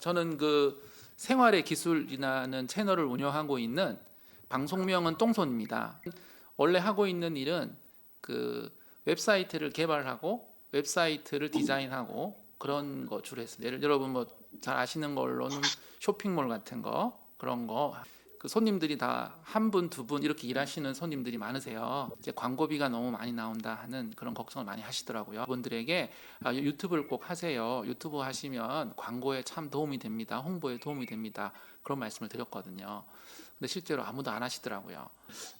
저는 그 생활의 기술이라는 채널을 운영하고 있는 방송명은 똥손입니다. 원래 하고 있는 일은 그 웹사이트를 개발하고 웹사이트를 디자인하고 그런 거 주로 했습니다. 여러분 뭐 잘 아시는 걸로는 쇼핑몰 같은 거 그런 거 그 손님들이 다 한 분, 두 분 이렇게 일하시는 손님들이 많으세요. 이제 광고비가 너무 많이 나온다 하는 그런 걱정을 많이 하시더라고요. 분들에게 유튜브를 꼭 하세요. 유튜브 하시면 광고에 참 도움이 됩니다. 홍보에 도움이 됩니다. 그런 말씀을 드렸거든요. 근데 실제로 아무도 안 하시더라고요.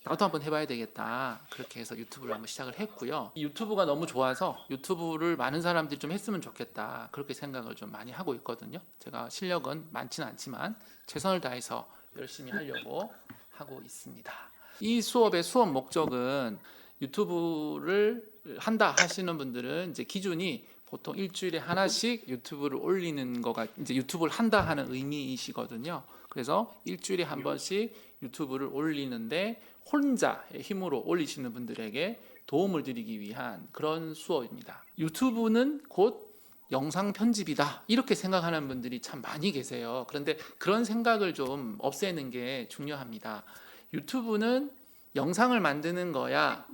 나도 한번 해봐야 되겠다. 그렇게 해서 유튜브를 한번 시작을 했고요. 이 유튜브가 너무 좋아서 유튜브를 많은 사람들이 좀 했으면 좋겠다. 그렇게 생각을 좀 많이 하고 있거든요. 제가 실력은 많지는 않지만 최선을 다해서 열심히 하려고 하고 있습니다. 이 수업의 수업 목적은 유튜브를 한다 하시는 분들은 이제 기준이 보통 일주일에 하나씩 유튜브를 올리는 거가 이제 유튜브를 한다 하는 의미이시거든요. 그래서 일주일에 한 번씩 유튜브를 올리는데 혼자의 힘으로 올리시는 분들에게 도움을 드리기 위한 그런 수업입니다. 유튜브는 곧 영상 편집이다 이렇게 생각하는 분들이 참 많이 계세요. 그런데 그런 생각을 좀 없애는 게 중요합니다. 유튜브는 영상을 만드는 거야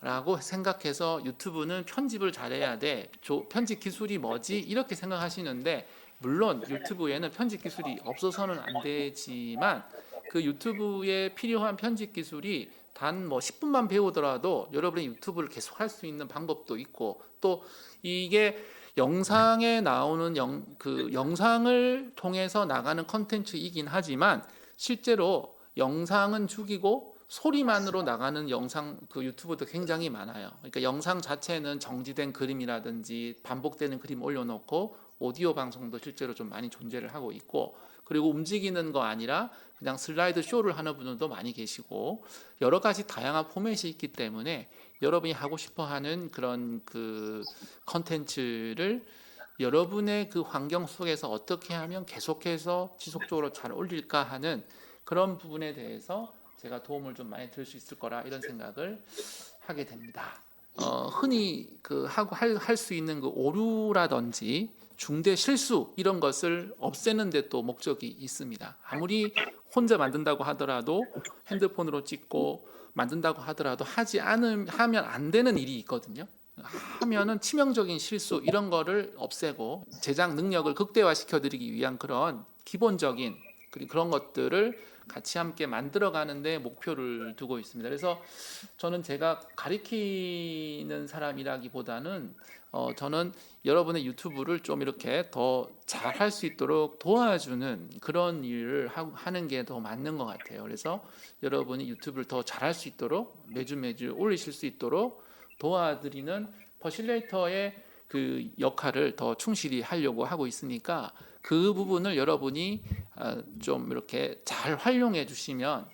라고 생각해서 유튜브는 편집을 잘해야 돼. 편집 기술이 뭐지? 이렇게 생각하시는데 물론 유튜브에는 편집 기술이 없어서는 안 되지만 그 유튜브에 필요한 편집 기술이 단 뭐 10분만 배우더라도 여러분이 유튜브를 계속 할 수 있는 방법도 있고 또 이게 영상에 나오는 그 영상을 통해서 나가는 컨텐츠이긴 하지만 실제로 영상은 죽이고 소리만으로 나가는 영상 그 유튜브도 굉장히 많아요. 그러니까 영상 자체는 정지된 그림이라든지 반복되는 그림 올려놓고 오디오 방송도 실제로 좀 많이 존재를 하고 있고 그리고 움직이는 거 아니라 그냥 슬라이드 쇼를 하는 분들도 많이 계시고 여러 가지 다양한 포맷이 있기 때문에 여러분이 하고 싶어하는 그런 그 컨텐츠를 여러분의 그 환경 속에서 어떻게 하면 계속해서 지속적으로 잘 올릴까 하는 그런 부분에 대해서 제가 도움을 좀 많이 드릴 수 있을 거라 이런 생각을 하게 됩니다. 흔히 그 하고 할 수 있는 그 오류라든지 중대 실수 이런 것을 없애는 데 또 목적이 있습니다. 아무리 혼자 만든다고 하더라도 핸드폰으로 찍고 만든다고 하더라도 하면 안 되는 일이 있거든요. 하면은 치명적인 실수 이런 거를 없애고 제작 능력을 극대화시켜 드리기 위한 그런 기본적인 그런 것들을 같이 함께 만들어 가는데 목표를 두고 있습니다. 그래서 저는 제가 가리키는 사람이라기보다는 저는 여러분의 유튜브를 좀 이렇게 더 잘할 수 있도록 도와주는 그런 일을 하는 게 더 맞는 것 같아요. 그래서 여러분이 유튜브를 더 잘할 수 있도록 매주 올리실 수 있도록 도와드리는 퍼실레이터의 그 역할을 더 충실히 하려고 하고 있으니까 그 부분을 여러분이 좀 이렇게 잘 활용해 주시면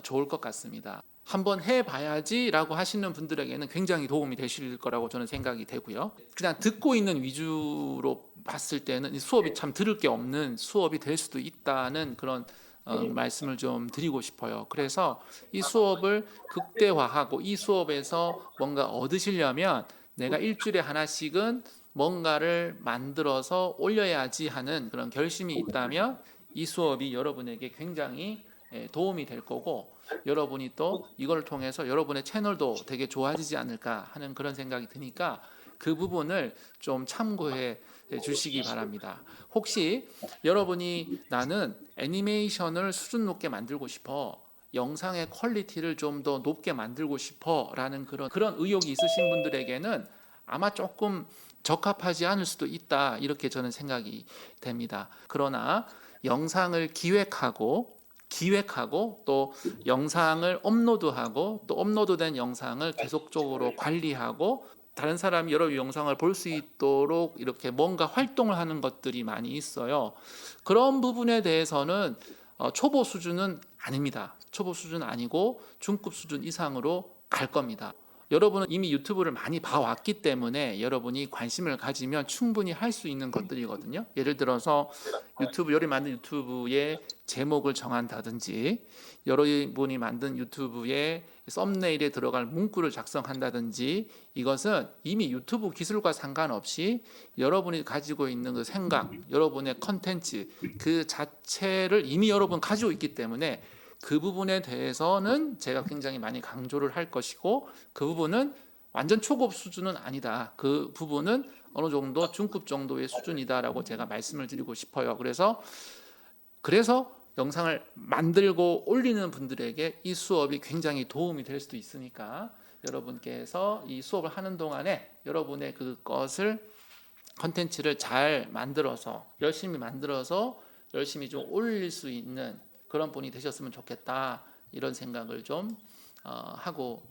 좋을 것 같습니다. 한번 해봐야지라고 하시는 분들에게는 굉장히 도움이 되실 거라고 저는 생각이 되고요. 그냥 듣고 있는 위주로 봤을 때는 이 수업이 참 들을 게 없는 수업이 될 수도 있다는 그런 말씀을 좀 드리고 싶어요. 그래서 이 수업을 극대화하고 이 수업에서 뭔가 얻으시려면 내가 일주일에 하나씩은 뭔가를 만들어서 올려야지 하는 그런 결심이 있다면 이 수업이 여러분에게 굉장히 도움이 될 거고 여러분이 또 이걸 통해서 여러분의 채널도 되게 좋아지지 않을까 하는 그런 생각이 드니까 그 부분을 좀 참고해 주시기 바랍니다. 혹시 여러분이 나는 애니메이션을 수준 높게 만들고 싶어 영상의 퀄리티를 좀 더 높게 만들고 싶어 라는 그런 의욕이 있으신 분들에게는 아마 조금 적합하지 않을 수도 있다 이렇게 저는 생각이 됩니다. 그러나 영상을 기획하고 또 영상을 업로드하고 또 업로드된 영상을 계속적으로 관리하고 다른 사람이 여러 영상을 볼 수 있도록 이렇게 뭔가 활동을 하는 것들이 많이 있어요. 그런 부분에 대해서는 초보 수준은 아닙니다. 초보 수준 아니고 중급 수준 이상으로 갈 겁니다. 여러분은 이미 유튜브를 많이 봐왔기 때문에 여러분이 관심을 가지면 충분히 할 수 있는 것들이거든요. 예를 들어서 여러분이 만든 유튜브의 제목을 정한다든지, 여러분이 만든 유튜브의 썸네일에 들어갈 문구를 작성한다든지, 이것은 이미 유튜브 기술과 상관없이 여러분이 가지고 있는 그 생각, 여러분의 컨텐츠 그 자체를 이미 여러분 가지고 있기 때문에 그 부분에 대해서는 제가 굉장히 많이 강조를 할 것이고, 그 부분은 완전 초급 수준은 아니다. 그 부분은 어느 정도 중급 정도의 수준이다라고 제가 말씀을 드리고 싶어요. 그래서 영상을 만들고 올리는 분들에게 이 수업이 굉장히 도움이 될 수도 있으니까, 여러분께서 이 수업을 하는 동안에 여러분의 그것을 컨텐츠를 잘 만들어서 열심히 좀 올릴 수 있는 그런 분이 되셨으면 좋겠다, 이런 생각을 좀 하고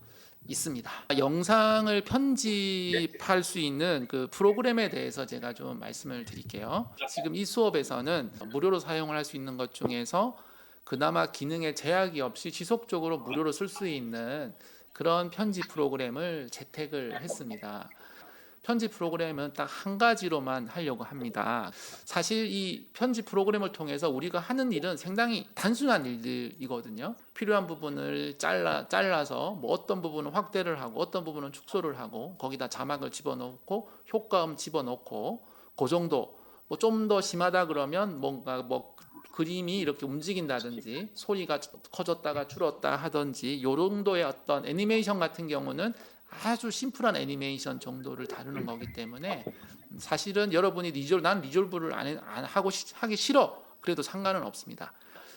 있습니다. 영상을 편집할 수 있는 그 프로그램에 대해서 제가 좀 말씀을 드릴게요. 지금 이 수업에서는 무료로 사용을 할 수 있는 것 중에서 그나마 기능에 제약이 없이 지속적으로 무료로 쓸 수 있는 그런 편집 프로그램을 채택을 했습니다. 편집 프로그램은 딱 한 가지로만 하려고 합니다. 사실 이 편집 프로그램을 통해서 우리가 하는 일은 상당히 단순한 일들이거든요. 필요한 부분을 잘라서 뭐 어떤 부분은 확대를 하고 어떤 부분은 축소를 하고, 거기다 자막을 집어넣고 효과음 집어넣고, 그 정도. 뭐 좀 더 심하다 그러면 뭔가 뭐 그림이 이렇게 움직인다든지 소리가 커졌다가 줄었다 하든지, 요 정도의 어떤 애니메이션 같은 경우는 아주 심플한 애니메이션 정도를 다루는 거기 때문에, 사실은 여러분이 난 리졸브를 하기 싫어 그래도 상관은 없습니다.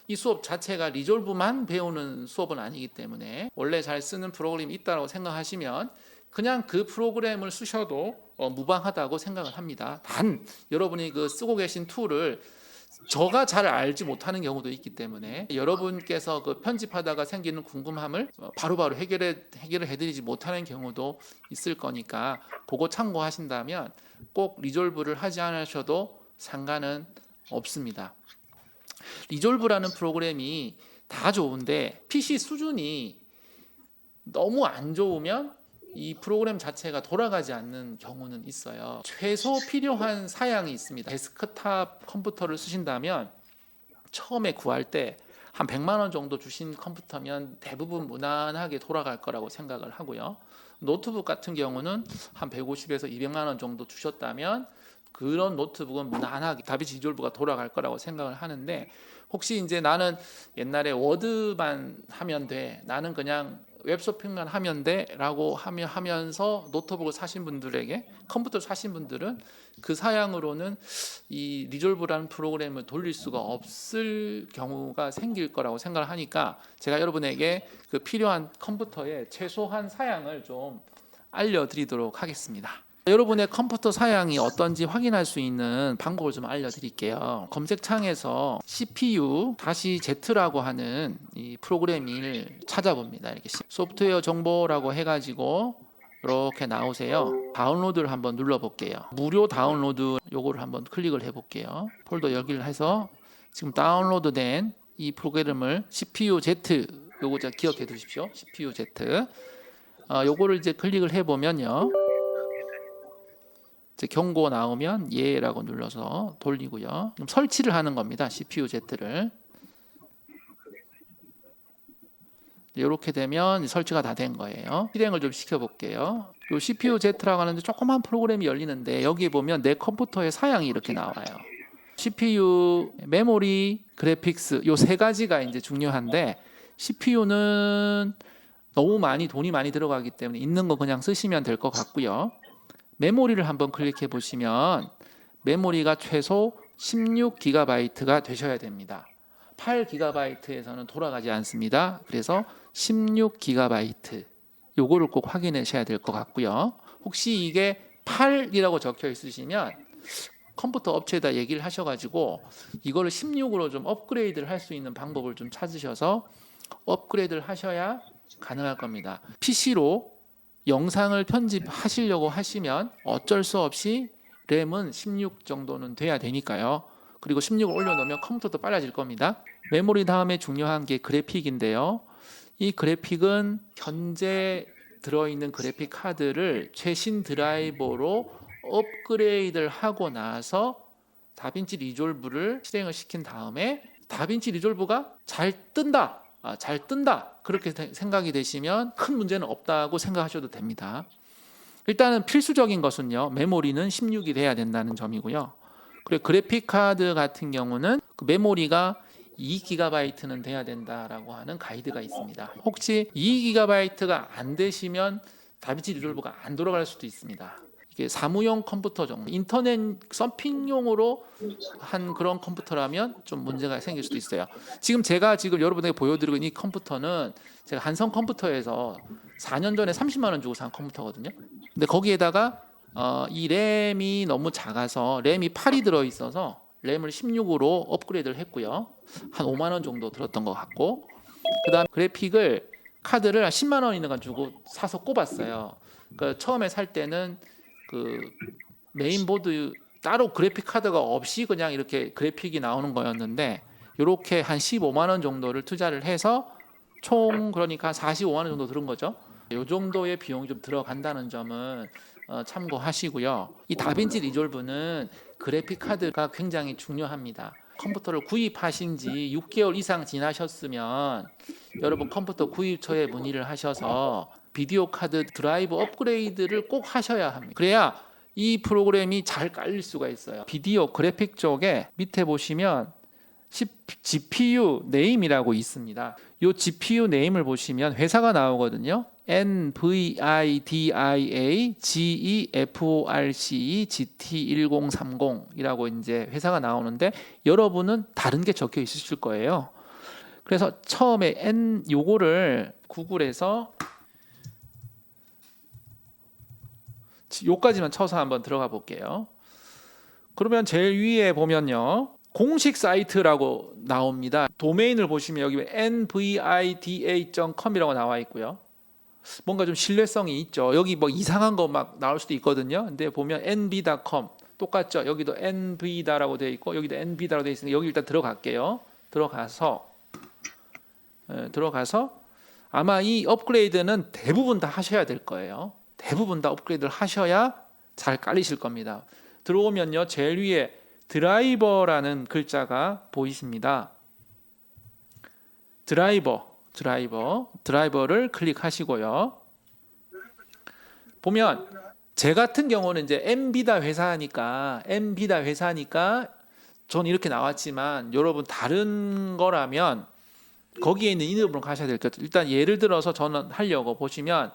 이 수업 자체가 리졸브만 배우는 수업은 아니기 때문에, 원래 잘 쓰는 프로그램이 있다고 생각하시면 그냥 그 프로그램을 쓰셔도 무방하다고 생각을 합니다. 단 여러분이 그 쓰고 계신 툴을 저가 잘 알지 못하는 경우도 있기 때문에, 여러분께서 그 편집하다가 생기는 궁금함을 바로바로 해결을 해드리지 못하는 경우도 있을 거니까, 그거 참고하신다면 꼭 리졸브를 하지 않으셔도 상관은 없습니다. 리졸브라는 프로그램이 다 좋은데 PC 수준이 너무 안 좋으면 이 프로그램 자체가 돌아가지 않는 경우는 있어요. 최소 필요한 사양이 있습니다. 데스크탑 컴퓨터를 쓰신다면 처음에 구할 때 한 100만 원 정도 주신 컴퓨터면 대부분 무난하게 돌아갈 거라고 생각을 하고요. 노트북 같은 경우는 한 150에서 200만 원 정도 주셨다면 그런 노트북은 무난하게 다빈치 리졸브가 돌아갈 거라고 생각을 하는데, 혹시 이제 나는 옛날에 워드만 하면 돼, 나는 그냥 웹서핑만 하면 돼라고 하면서 노트북을 사신 분들에게, 컴퓨터를 사신 분들은 그 사양으로는 이 리졸브라는 프로그램을 돌릴 수가 없을 경우가 생길 거라고 생각을 하니까, 제가 여러분에게 그 필요한 컴퓨터의 최소한 사양을 좀 알려드리도록 하겠습니다. 여러분의 컴퓨터 사양이 어떤지 확인할 수 있는 방법을 좀 알려드릴게요. 검색창에서 CPU-Z라고 하는 이 프로그램을 찾아봅니다. 이렇게 소프트웨어 정보라고 해가지고 이렇게 나오세요. 다운로드를 한번 눌러볼게요. 무료 다운로드 요거를 한번 클릭을 해볼게요. 폴더 열기를 해서 지금 다운로드된 이 프로그램을 CPU-Z, 요거 잘 기억해 두십시오. CPU-Z 요거를 이제 클릭을 해보면요, 이제 경고 나오면 예라고 눌러서 돌리고요. 그럼 설치를 하는 겁니다. CPU-Z를. 이렇게 되면 설치가 다 된 거예요. 실행을 좀 시켜볼게요. 요 CPU-Z라고 하는데 조그만 프로그램이 열리는데, 여기 보면 내 컴퓨터의 사양이 이렇게 나와요. CPU, 메모리, 그래픽스, 요 세 가지가 이제 중요한데, CPU는 너무 돈이 많이 들어가기 때문에 있는 거 그냥 쓰시면 될 것 같고요. 메모리를 한번 클릭해 보시면 메모리가 최소 16GB가 되셔야 됩니다. 8GB에서는 돌아가지 않습니다. 그래서 16GB 요거를 꼭 확인하셔야 될 것 같고요. 혹시 이게 8이라고 적혀 있으시면 컴퓨터 업체에다 얘기를 하셔가지고 이거를 16으로 좀 업그레이드를 할 수 있는 방법을 좀 찾으셔서 업그레이드를 하셔야 가능할 겁니다. PC로 영상을 편집하시려고 하시면 어쩔 수 없이 램은 16 정도는 돼야 되니까요. 그리고 16을 올려놓으면 컴퓨터도 빨라질 겁니다. 메모리 다음에 중요한 게 그래픽인데요. 이 그래픽은 현재 들어있는 그래픽 카드를 최신 드라이버로 업그레이드를 하고 나서 다빈치 리졸브를 실행을 시킨 다음에 다빈치 리졸브가 잘 뜬다, 그렇게 생각이 되시면 큰 문제는 없다고 생각하셔도 됩니다. 일단은 필수적인 것은요, 메모리는 16이 돼야 된다는 점이고요. 그리고 그래픽 카드 같은 경우는 그 메모리가 2GB는 돼야 된다라고 하는 가이드가 있습니다. 혹시 2GB가 안 되시면 다빈치 리졸브가 안 돌아갈 수도 있습니다. 이게 사무용 컴퓨터 정도, 인터넷 서핑용으로 한 그런 컴퓨터라면 좀 문제가 생길 수도 있어요. 제가 여러분에게 보여드리고 있는 이 컴퓨터는 제가 한성 컴퓨터에서 4년 전에 30만 원 주고 산 컴퓨터거든요. 근데 거기에다가 이 램이 너무 작아서 램이 8이 들어있어서 램을 16으로 업그레이드를 했고요. 한 5만 원 정도 들었던 것 같고, 그 다음 그래픽을 카드를 한 10만 원 있는 건 주고 사서 꼽았어요. 그러니까 처음에 살 때는 그 메인보드 따로 그래픽 카드가 없이 그냥 이렇게 그래픽이 나오는 거였는데, 이렇게 한 15만 원 정도를 투자를 해서 총 그러니까 45만 원 정도 들은 거죠. 이 정도의 비용이 좀 들어간다는 점은 참고하시고요. 이 다빈치 리졸브는 그래픽 카드가 굉장히 중요합니다. 컴퓨터를 구입하신 지 6개월 이상 지나셨으면 여러분 컴퓨터 구입처에 문의를 하셔서 비디오 카드 드라이브 업그레이드를 꼭 하셔야 합니다. 그래야 이 프로그램이 잘 깔릴 수가 있어요. 비디오 그래픽 쪽에 밑에 보시면 GPU 네임이라고 있습니다. 이 GPU 네임을 보시면 회사가 나오거든요. NVIDIA GeForce GT1030이라고 이제 회사가 나오는데, 여러분은 다른 게 적혀 있으실 거예요. 그래서 처음에 요거를 구글에서 요까지만 쳐서 한번 들어가 볼게요. 그러면 제일 위에 보면요, 공식 사이트라고 나옵니다. 도메인을 보시면 여기 nvida.com이라고 나와 있고요. 뭔가 좀 신뢰성이 있죠. 여기 뭐 이상한 거 막 나올 수도 있거든요. 근데 보면 nv.com 똑같죠. 여기도 nv다라고 되어 있고 여기도 nv다라고 되어 있으니까 여기 일단 들어갈게요. 들어가서 아마 이 업그레이드는 대부분 다 하셔야 될 거예요. 대부분 다 업그레이드를 하셔야 잘 깔리실 겁니다. 들어오면요, 제일 위에 드라이버라는 글자가 보이십니다. 드라이버를 클릭하시고요. 보면 제 같은 경우는 이제 엔비다 회사니까 전 이렇게 나왔지만 여러분 다른 거라면 거기에 있는 이름으로 가셔야 될 것 같아요. 일단 예를 들어서 저는 하려고 보시면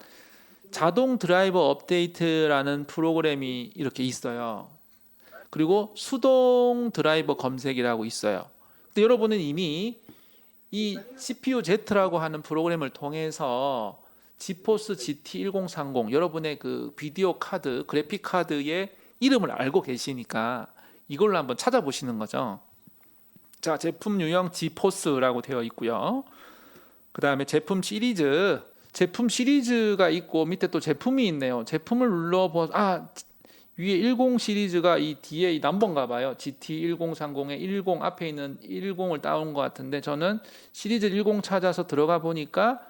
자동 드라이버 업데이트라는 프로그램이 이렇게 있어요. 그리고 수동 드라이버 검색이라고 있어요. 근데 여러분은 이미 이 CPU Z라고 하는 프로그램을 통해서 지포스 GT1030 여러분의 그 비디오 카드, 그래픽 카드의 이름을 알고 계시니까 이걸로 한번 찾아보시는 거죠. 자, 제품 유형 지포스라고 되어 있고요. 그 다음에 제품 시리즈가 있고 밑에 또 제품이 있네요. 제품을 위에 10 시리즈가 이 뒤에 이 넘버인가 봐요. GT1030에 10 앞에 있는 10을 따온 것 같은데, 저는 시리즈 10 찾아서 들어가 보니까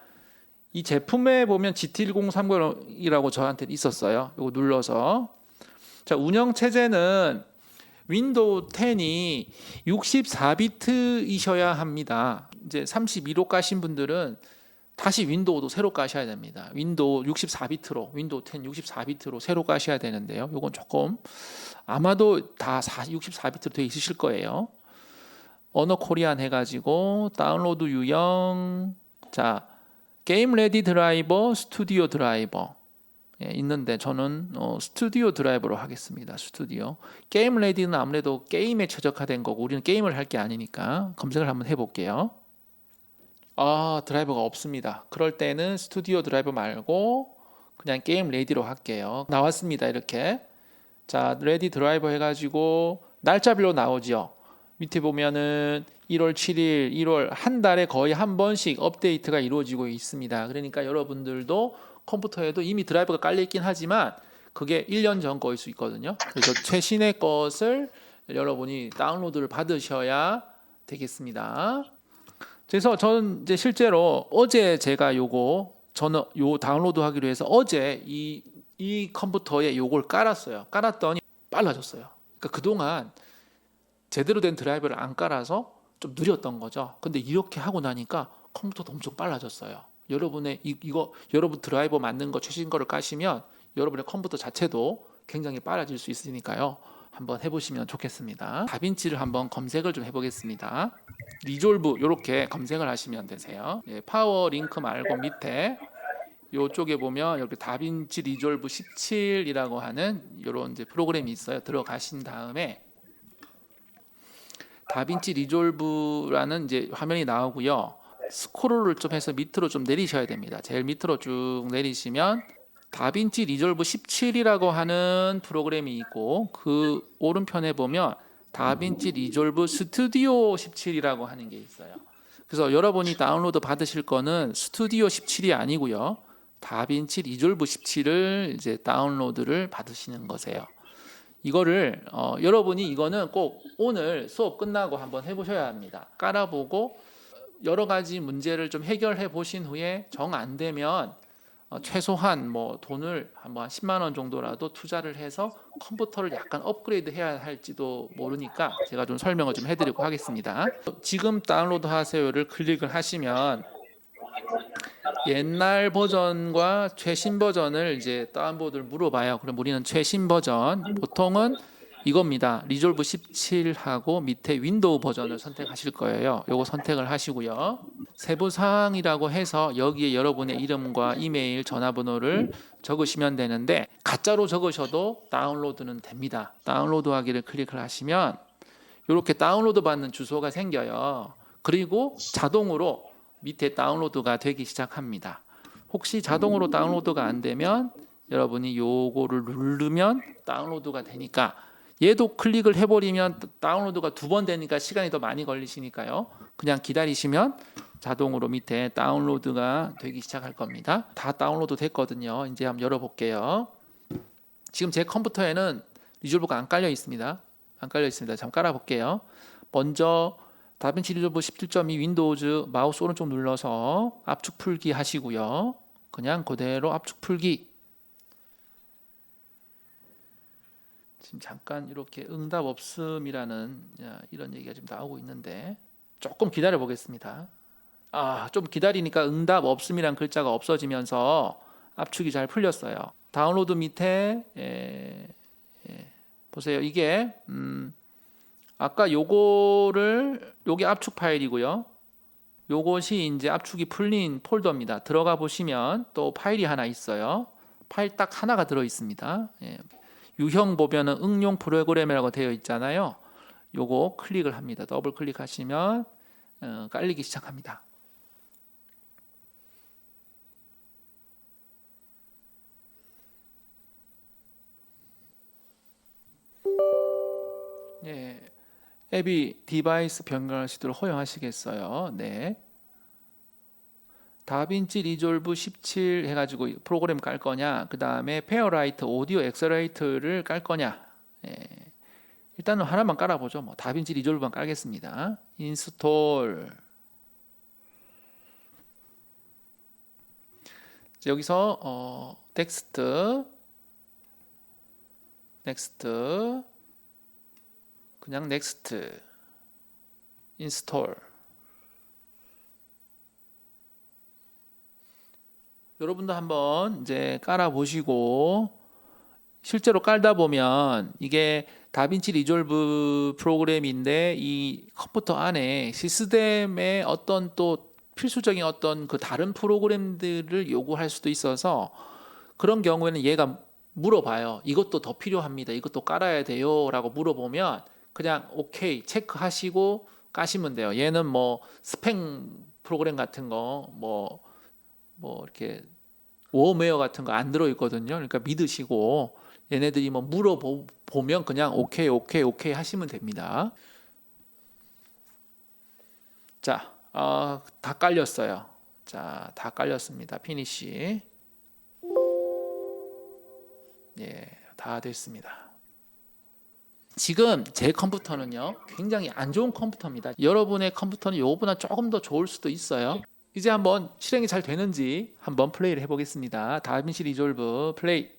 이 제품에 보면 GT1030이라고 저한테 있었어요. 이거 눌러서. 자, 운영 체제는 윈도우 10이 64비트이셔야 합니다. 이제 32로 까신 분들은 다시 윈도우도 새로 까셔야 됩니다. 윈도우 64비트로, 윈도우 10 64비트로 새로 까셔야 되는데요. 이건 조금 아마도 다 64비트로 되어 있으실 거예요. 언어 코리안 해가지고 다운로드 유형, 자, 게임 레디 드라이버, 스튜디오 드라이버 있는데 저는 스튜디오 드라이버로 하겠습니다. 스튜디오. 게임 레디는 아무래도 게임에 최적화된 거고 우리는 게임을 할 게 아니니까 검색을 한번 해볼게요. 드라이버가 없습니다. 그럴 때는 스튜디오 드라이버 말고 그냥 게임 레디로 할게요. 나왔습니다. 이렇게. 자, 레디 드라이버 해가지고 날짜별로 나오죠. 밑에 보면은 1월 7일, 1월 한 달에 거의 한 번씩 업데이트가 이루어지고 있습니다. 그러니까 여러분들도 컴퓨터에도 이미 드라이버가 깔려있긴 하지만 그게 1년 전 거일 수 있거든요. 그래서 최신의 것을 여러분이 다운로드를 받으셔야 되겠습니다. 그래서 저는 이제 실제로 어제 제가 요거 저는 요 다운로드 하기로 해서 어제 이 컴퓨터에 요걸 깔았어요. 깔았더니 빨라졌어요. 그러니까 그동안 제대로 된 드라이버를 안 깔아서 좀 느렸던 거죠. 근데 이렇게 하고 나니까 컴퓨터도 엄청 빨라졌어요. 여러분의 이거 여러분 드라이버 맞는 거 최신 거를 까시면 여러분의 컴퓨터 자체도 굉장히 빨라질 수 있으니까요. 한번 해보시면 좋겠습니다. 다빈치를 한번 검색을 좀 해보겠습니다. 리졸브 이렇게 검색을 하시면 되세요. 예, 파워 링크 말고 밑에 이쪽에 보면 이렇게 다빈치 리졸브 17이라고 하는 이런 이제 프로그램이 있어요. 들어가신 다음에 다빈치 리졸브라는 이제 화면이 나오고요. 스크롤을 좀 해서 밑으로 좀 내리셔야 됩니다. 제일 밑으로 쭉 내리시면 다빈치 리졸브 17이라고 하는 프로그램이 있고 그 오른편에 보면 다빈치 리졸브 스튜디오 17이라고 하는 게 있어요. 그래서 여러분이 다운로드 받으실 거는 스튜디오 17이 아니고요. 다빈치 리졸브 17을 이제 다운로드를 받으시는 거세요. 이거를 여러분이 이거는 꼭 오늘 수업 끝나고 한번 해보셔야 합니다. 깔아보고 여러 가지 문제를 좀 해결해 보신 후에 정 안 되면 최소한 뭐 돈을 한 10만 원 정도라도 투자를 해서 컴퓨터를 약간 업그레이드 해야 할지도 모르니까 제가 좀 설명을 좀 해드리고 하겠습니다. 지금 다운로드 하세요를 클릭을 하시면 옛날 버전과 최신 버전을 이제 다운로드를 물어봐요. 그럼 우리는 최신 버전, 보통은 이겁니다. 리졸브 17하고 밑에 윈도우 버전을 선택하실 거예요. 요거 선택을 하시고요. 세부 사항이라고 해서 여기에 여러분의 이름과 이메일, 전화번호를 적으시면 되는데 가짜로 적으셔도 다운로드는 됩니다. 다운로드 하기를 클릭을 하시면 이렇게 다운로드 받는 주소가 생겨요. 그리고 자동으로 밑에 다운로드가 되기 시작합니다. 혹시 자동으로 다운로드가 안 되면 여러분이 요거를 누르면 다운로드가 되니까 얘도 클릭을 해버리면 다운로드가 2번 되니까 시간이 더 많이 걸리시니까요. 그냥 기다리시면 자동으로 밑에 다운로드가 되기 시작할 겁니다. 다 다운로드 됐거든요. 이제 한번 열어볼게요. 지금 제 컴퓨터에는 리졸브가 안 깔려 있습니다. 안 깔려 있습니다. 잠깐 깔아볼게요. 먼저 다빈치 리졸브 17.2 윈도우즈 마우스 오른쪽 눌러서 압축 풀기 하시고요. 그냥 그대로 압축 풀기. 지금 잠깐 이렇게 응답 없음이라는 이런 얘기가 지금 나오고 있는데 조금 기다려 보겠습니다. 좀 기다리니까 응답 없음이란 글자가 없어지면서 압축이 잘 풀렸어요. 다운로드 밑에 보세요. 이게 아까 요게 압축 파일이고요. 요것이 이제 압축이 풀린 폴더입니다. 들어가 보시면 또 파일이 하나 있어요. 파일 딱 하나가 들어 있습니다. 유형 보면은 응용 프로그램이라고 되어 있잖아요. 요거 클릭을 합니다. 더블 클릭하시면 깔리기 시작합니다. 앱이 디바이스 변경할 수 있도록 허용하시겠어요? 네. 다빈치 리졸브 17 해가지고 프로그램 깔 거냐, 그 다음에 페어라이트 오디오 엑셀레이터를 깔 거냐. 일단은 하나만 깔아보죠. 다빈치 리졸브만 깔겠습니다. 인스톨. 여기서 텍스트, 넥스트, 그냥 넥스트, 인스톨. 여러분도 한번 이제 깔아 보시고 실제로 깔다 보면 이게 다빈치 리졸브 프로그램인데 이 컴퓨터 안에 시스템의 어떤 또 필수적인 어떤 그 다른 프로그램들을 요구할 수도 있어서 그런 경우에는 얘가 물어봐요. 이것도 더 필요합니다. 이것도 깔아야 돼요. 라고 물어보면 그냥 오케이 체크하시고 까시면 돼요. 얘는 뭐 스팸 프로그램 같은 거 뭐 이렇게 웜웨어 같은 거 안 들어있거든요. 그러니까 믿으시고 얘네들이 뭐 물어보면 그냥 오케이 하시면 됩니다. 자, 다 깔렸어요. 자, 다 깔렸습니다. 피니시. 다 됐습니다. 지금 제 컴퓨터는요 굉장히 안 좋은 컴퓨터입니다. 여러분의 컴퓨터는 이거보다 조금 더 좋을 수도 있어요. 이제 한번 실행이 잘 되는지 한번 플레이를 해보겠습니다. 다빈시 리졸브 플레이.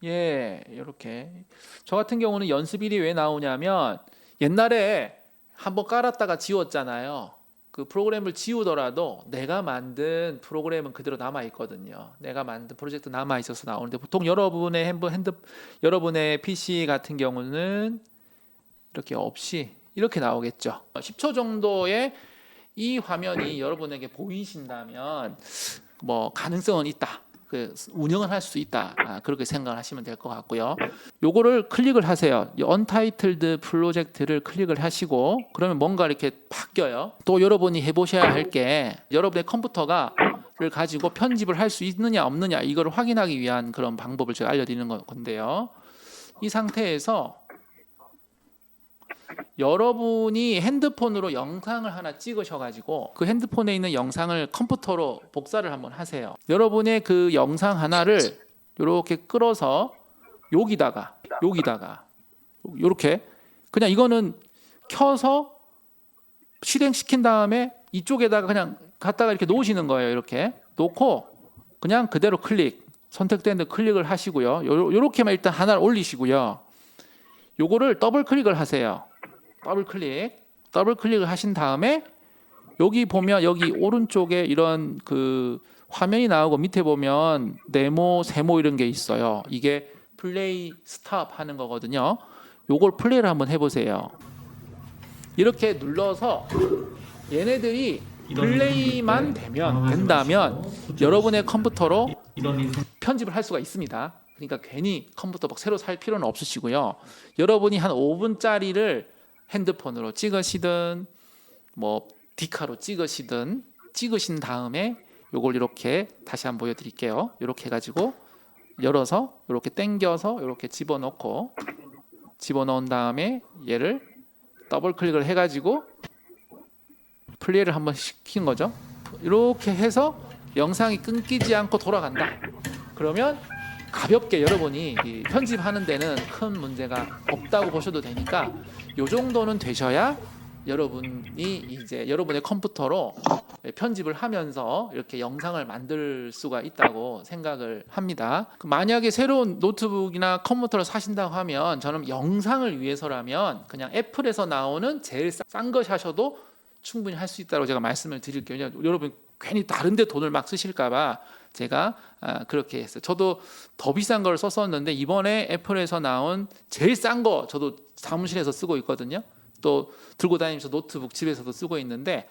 예, 이렇게. 저 같은 경우는 연습일이 왜 나오냐면 옛날에 한번 깔았다가 지웠잖아요. 그 프로그램을 지우더라도 내가 만든 프로그램은 그대로 남아 있거든요. 내가 만든 프로젝트 남아 있어서 나오는데 보통 여러분의 PC 같은 경우는 이렇게 없이 이렇게 나오겠죠. 10초 정도의 이 화면이 여러분에게 보이신다면 뭐 가능성은 있다. 그 운영을 할 수 있다. 그렇게 생각을 하시면 될 것 같고요. 요거를 클릭을 하세요. 언타이틀드 프로젝트를 클릭을 하시고 그러면 뭔가 이렇게 바뀌어요. 또 여러분이 해보셔야 할 게 여러분의 컴퓨터를 가지고 편집을 할 수 있느냐 없느냐 이걸 확인하기 위한 그런 방법을 제가 알려드리는 건데요. 이 상태에서 여러분이 핸드폰으로 영상을 하나 찍으셔가지고 그 핸드폰에 있는 영상을 컴퓨터로 복사를 한번 하세요. 여러분의 그 영상 하나를 이렇게 끌어서 여기다가 이렇게 그냥 이거는 켜서 실행시킨 다음에 이쪽에다가 그냥 갖다가 이렇게 놓으시는 거예요. 이렇게 놓고 그냥 그대로 선택된 데 클릭을 하시고요. 요렇게만 일단 하나를 올리시고요. 요거를 더블 클릭을 하세요. 더블 클릭을 하신 다음에 여기 보면 여기 오른쪽에 이런 그 화면이 나오고 밑에 보면 네모, 세모 이런 게 있어요. 이게 플레이 스탑 하는 거거든요. 요걸 플레이를 한번 해보세요. 이렇게 눌러서 얘네들이 플레이만 된다면 여러분의 컴퓨터로 편집을 할 수가 있습니다. 그러니까 괜히 컴퓨터 막 새로 살 필요는 없으시고요. 여러분이 한 5분짜리를 핸드폰으로 찍으시든 뭐 디카로 찍으신 다음에 요걸 이렇게 다시 한번 보여드릴게요. 이렇게 해가지고 열어서 이렇게 당겨서 이렇게 집어넣은 다음에 얘를 더블 클릭을 해가지고 플레이를 한번 시킨 거죠. 이렇게 해서 영상이 끊기지 않고 돌아간다. 그러면 가볍게 여러분이 편집하는 데는 큰 문제가 없다고 보셔도 되니까 요 정도는 되셔야 여러분이 이제 여러분의 컴퓨터로 편집을 하면서 이렇게 영상을 만들 수가 있다고 생각을 합니다. 만약에 새로운 노트북이나 컴퓨터를 사신다고 하면 저는 영상을 위해서라면 그냥 애플에서 나오는 제일 싼 거 사셔도 충분히 할 수 있다고 제가 말씀을 드릴게요. 여러분 괜히 다른 데 돈을 막 쓰실까 봐 제가 그렇게 했어요. 저도 더 비싼 걸 썼었는데 이번에 애플에서 나온 제일 싼 거 저도 사무실에서 쓰고 있거든요. 또 들고 다니면서 노트북 집에서도 쓰고 있는데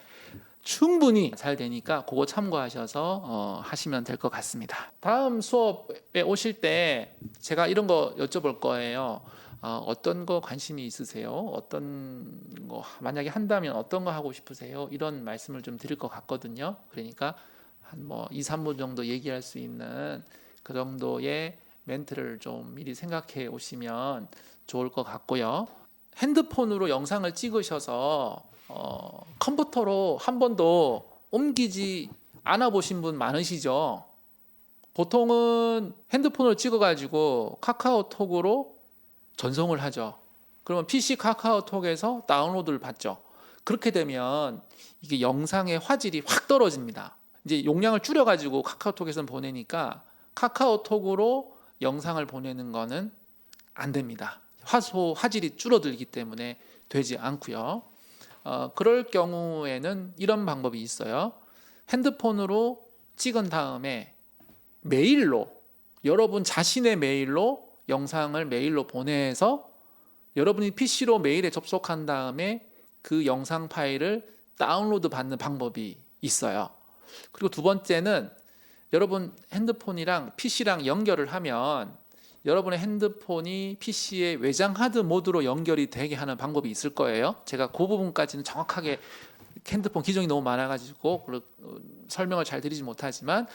충분히 잘 되니까 그거 참고하셔서 하시면 될 것 같습니다. 다음 수업에 오실 때 제가 이런 거 여쭤볼 거예요. 어떤 거 관심이 있으세요? 어떤 거 만약에 한다면 어떤 거 하고 싶으세요? 이런 말씀을 좀 드릴 것 같거든요. 그러니까 한 뭐 2, 3분 정도 얘기할 수 있는 그 정도의 멘트를 좀 미리 생각해 오시면 좋을 것 같고요. 핸드폰으로 영상을 찍으셔서 컴퓨터로 한 번도 옮기지 않아 보신 분 많으시죠? 보통은 핸드폰을 찍어가지고 카카오톡으로 전송을 하죠. 그러면 PC 카카오톡에서 다운로드를 받죠. 그렇게 되면 이게 영상의 화질이 확 떨어집니다. 이제 용량을 줄여가지고 카카오톡에서 보내니까 카카오톡으로 영상을 보내는 거는 안 됩니다. 화질이 줄어들기 때문에 되지 않고요. 그럴 경우에는 이런 방법이 있어요. 핸드폰으로 찍은 다음에 여러분 자신의 메일로 영상을 메일로 보내서 여러분이 PC로 메일에 접속한 다음에 그 영상 파일을 다운로드 받는 방법이 있어요. 그리고 두 번째는 여러분 핸드폰이랑 PC랑 연결을 하면 여러분의 핸드폰이 PC의 외장 하드 모드로 연결이 되게 하는 방법이 있을 거예요. 제가 그 부분까지는 정확하게 핸드폰 기종이 너무 많아가지고 설명을 잘 드리지 못하지만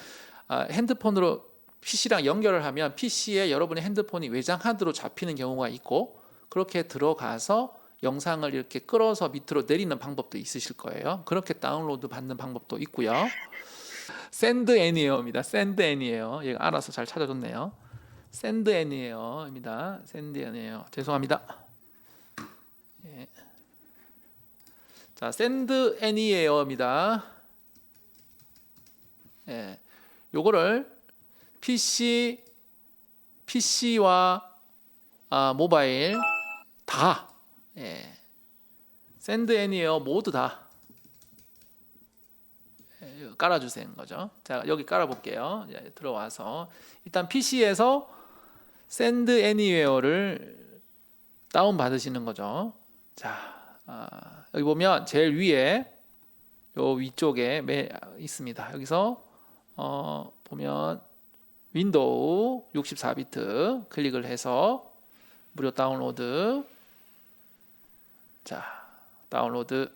핸드폰으로 PC랑 연결을 하면 PC에 여러분의 핸드폰이 외장 하드로 잡히는 경우가 있고 그렇게 들어가서 영상을 이렇게 끌어서 밑으로 내리는 방법도 있으실 거예요. 그렇게 다운로드 받는 방법도 있고요. 샌드 애니웨어입니다. 샌드 애니웨어. 얘가 알아서 잘 찾아줬네요. 샌드 애니웨어입니다. 샌드 애니웨어. 죄송합니다. 예. 자, 샌드 애니웨어입니다. 예. 요거를 PC와 모바일 다, 예. 샌드 애니웨어 모두 다 깔아주세요 거죠. 자, 여기 깔아볼게요. 들어와서 일단 PC에서 샌드 애니웨어를 다운 받으시는 거죠. 자, 여기 보면 제일 위에 요 위쪽에 있습니다. 여기서 보면 윈도우 64비트 클릭을 해서 무료 다운로드. 자, 다운로드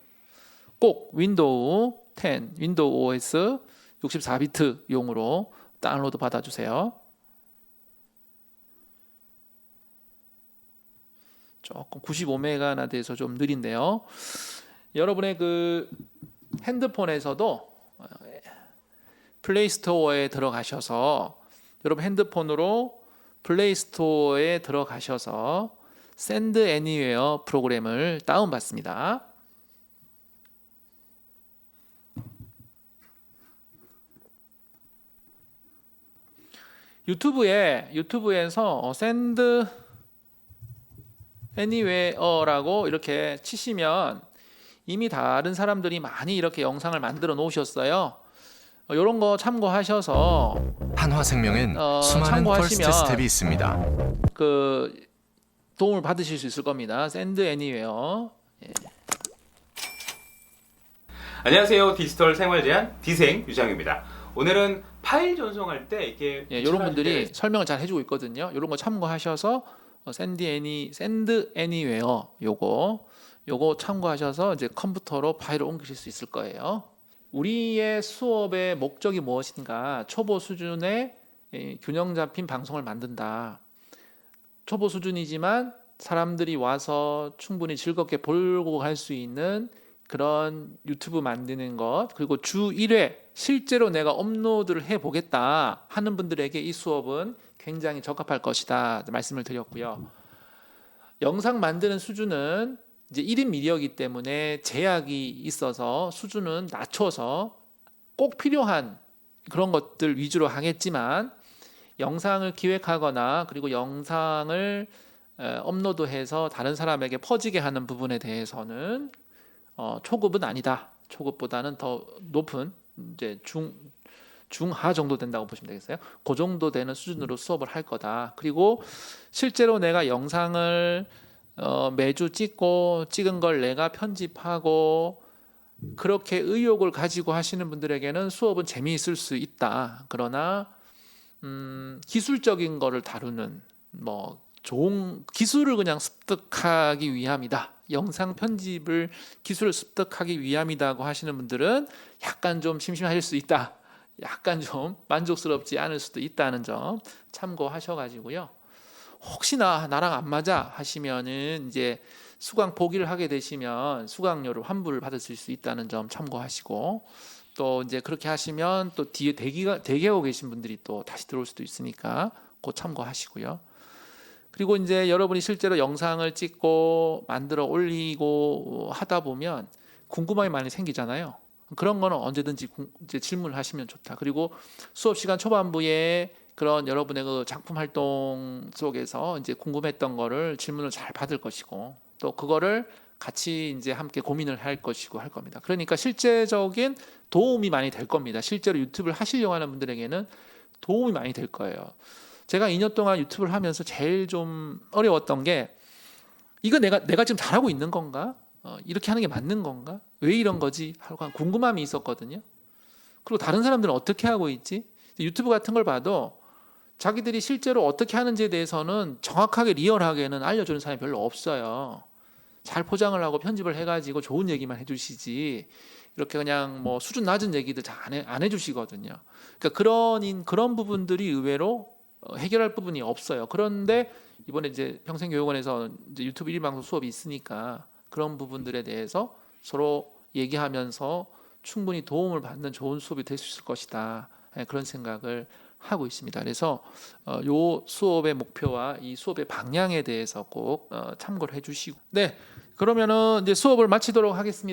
꼭 윈도우 10, 윈도우 OS 64비트 용으로 다운로드 받아주세요. 조금 95메가나 돼서 좀 느린데요. 여러분의 그 핸드폰에서도 플레이스토어에 들어가셔서 여러분 핸드폰으로 플레이스토어에 들어가셔서 샌드 애니웨어 프로그램을 다운받습니다. 유튜브에서 샌드 애니웨어라고 이렇게 치시면 이미 다른 사람들이 많이 이렇게 영상을 만들어 놓으셨어요. 이런 거 참고하셔서 한화생명엔 수많은 참고하시면 퍼스트 스텝이 있습니다. 그 도움을 받으실 수 있을 겁니다. 샌드 애니웨어. 예. 안녕하세요. 디지털 생활 제한 디생 유장입니다. 오늘은 파일 전송할 때 이렇게 이런 분들이 설명을 잘 해주고 있거든요. 이런 거 참고하셔서 샌드 애니웨어 요거 참고하셔서 이제 컴퓨터로 파일을 옮기실 수 있을 거예요. 우리의 수업의 목적이 무엇인가? 초보 수준의 균형 잡힌 방송을 만든다. 초보 수준이지만 사람들이 와서 충분히 즐겁게 보고 갈 수 있는 그런 유튜브 만드는 것, 그리고 주 1회 실제로 내가 업로드를 해보겠다 하는 분들에게 이 수업은 굉장히 적합할 것이다 말씀을 드렸고요. 영상 만드는 수준은 이제 1인 미디어이기 때문에 제약이 있어서 수준은 낮춰서 꼭 필요한 그런 것들 위주로 하겠지만, 영상을 기획하거나 그리고 영상을 업로드해서 다른 사람에게 퍼지게 하는 부분에 대해서는 초급은 아니다. 초급보다는 더 높은 이제 중하 정도 된다고 보시면 되겠어요. 그 정도 되는 수준으로 수업을 할 거다. 그리고 실제로 내가 영상을 매주 찍은 걸 내가 편집하고 그렇게 의욕을 가지고 하시는 분들에게는 수업은 재미있을 수 있다. 그러나 기술적인 거를 다루는 좋은 기술을 그냥 습득하기 위함이다. 영상 편집을 기술을 습득하기 위함이다고 하시는 분들은 약간 좀 심심하실 수 있다. 약간 좀 만족스럽지 않을 수도 있다는 점 참고하셔가지고요. 혹시나 나랑 안 맞아 하시면은 이제 수강 포기를 하게 되시면 수강료를 환불을 받을 수 있다는 점 참고하시고, 또 이제 그렇게 하시면 또 뒤에 대기하고 계신 분들이 또 다시 들어올 수도 있으니까 그거 참고하시고요. 그리고 이제 여러분이 실제로 영상을 찍고 만들어 올리고 하다 보면 궁금함이 많이 생기잖아요. 그런 거는 언제든지 이제 질문을 하시면 좋다. 그리고 수업 시간 초반부에 그런 여러분의 그 작품 활동 속에서 이제 궁금했던 거를 질문을 잘 받을 것이고, 또 그거를 같이 이제 함께 고민을 할 것이고 할 겁니다. 그러니까 실제적인 도움이 많이 될 겁니다. 실제로 유튜브를 하시려고 하는 분들에게는 도움이 많이 될 거예요. 제가 2년 동안 유튜브를 하면서 제일 좀 어려웠던 게, 이거 내가 지금 잘하고 있는 건가? 이렇게 하는 게 맞는 건가? 왜 이런 거지? 하고 궁금함이 있었거든요. 그리고 다른 사람들은 어떻게 하고 있지? 유튜브 같은 걸 봐도 자기들이 실제로 어떻게 하는지에 대해서는 정확하게 리얼하게는 알려주는 사람이 별로 없어요. 잘 포장을 하고 편집을 해가지고 좋은 얘기만 해주시지, 이렇게 그냥 수준 낮은 얘기들 잘 안 해주시거든요. 그러니까 그런 부분들이 의외로 해결할 부분이 없어요. 그런데 이번에 이제 평생교육원에서 이제 유튜브 1방송 수업이 있으니까 그런 부분들에 대해서 서로 얘기하면서 충분히 도움을 받는 좋은 수업이 될 수 있을 것이다. 그런 생각을 하고 있습니다. 그래서 요 수업의 목표와 이 수업의 방향에 대해서 꼭 참고를 해주시고, 네, 그러면은 이제 수업을 마치도록 하겠습니다.